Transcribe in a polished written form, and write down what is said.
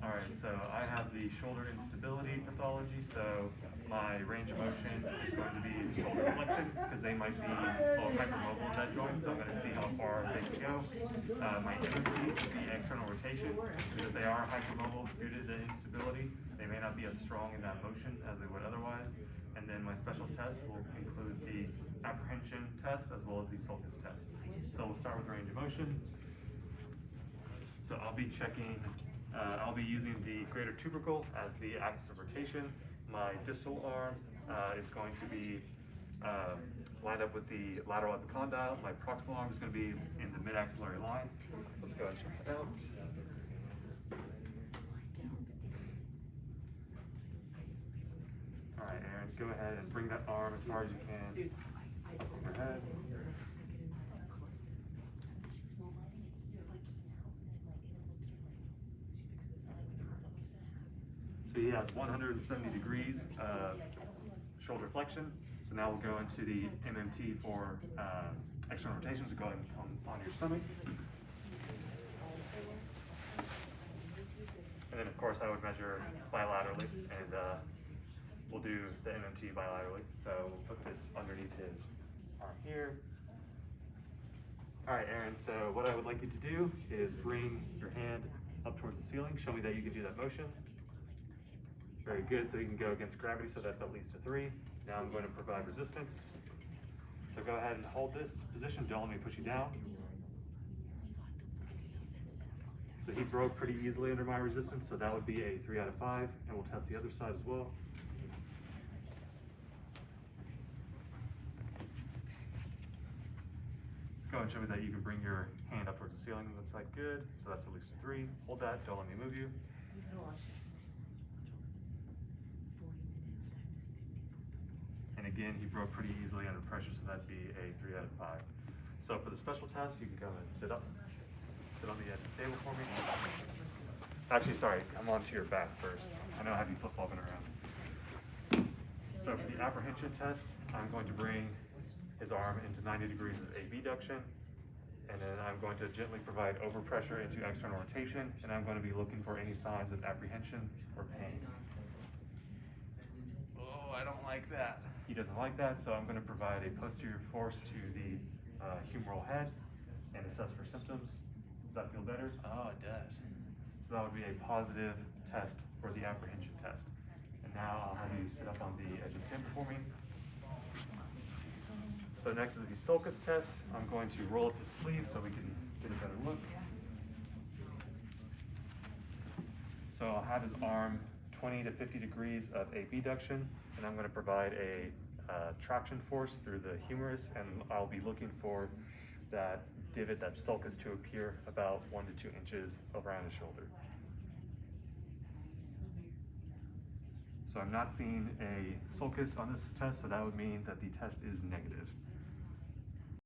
All right, so I have the shoulder instability pathology, so my range of motion is going to be shoulder flexion, because they might be a little hypermobile in that joint, so I'm going to see how far things go. My MMT is the external rotation, because if they are hypermobile due to the instability, they may not be as strong in that motion as they would otherwise. And then my special test will include the apprehension test as well as the sulcus test. So we'll start with range of motion. So I'll be checking, I'll be using the greater tubercle as the axis of rotation. My distal arm is going to be lined up with the lateral epicondyle. My proximal arm is going to be in the mid-axillary line. Let's go ahead and check that out. All right, Aaron, go ahead and bring that arm as far as you can up over your head. So he has 170 degrees of shoulder flexion. So now we'll go into the MMT for external rotation. So go ahead and come on your stomach. And then of course I would measure bilaterally, and we'll do the MMT bilaterally. So we'll put this underneath his arm here. All right, Aaron, so what I would like you to do is bring your hand up towards the ceiling. Show me that you can do that motion. Very good, so you can go against gravity, so that's at least a 3. Now I'm going to provide resistance. So go ahead and hold this position, don't let me push you down. So he broke pretty easily under my resistance, so that would be a 3 out of 5, and we'll test the other side as well. Go ahead and show me that you can bring your hand up towards the ceiling. Looks like good, so that's at least a 3. Hold that, don't let me move you. And again, he broke pretty easily under pressure, so that'd be a 3 out of 5. So for the special test, you can go ahead and sit up. Sit on the edge of the table for me. Actually, sorry, come onto your back first. I know I have you flip-flopping around. So for the apprehension test, I'm going to bring his arm into 90 degrees of abduction, and then I'm going to gently provide overpressure into external rotation, and I'm going to be looking for any signs of apprehension or pain. Oh, I don't like that. He doesn't like that, so I'm going to provide a posterior force to the humeral head and assess for symptoms. Does that feel better? Oh, it does. So that would be a positive test for the apprehension test. And now I'll have you sit up on the edge of the table for me. So next is the sulcus test. I'm going to roll up his sleeve so we can get a better look. So I'll have his arm 20 to 50 degrees of abduction, and I'm going to provide a traction force through the humerus, and I'll be looking for that divot, that sulcus, to appear about 1 to 2 inches around his shoulder. So I'm not seeing a sulcus on this test, so that would mean that the test is negative.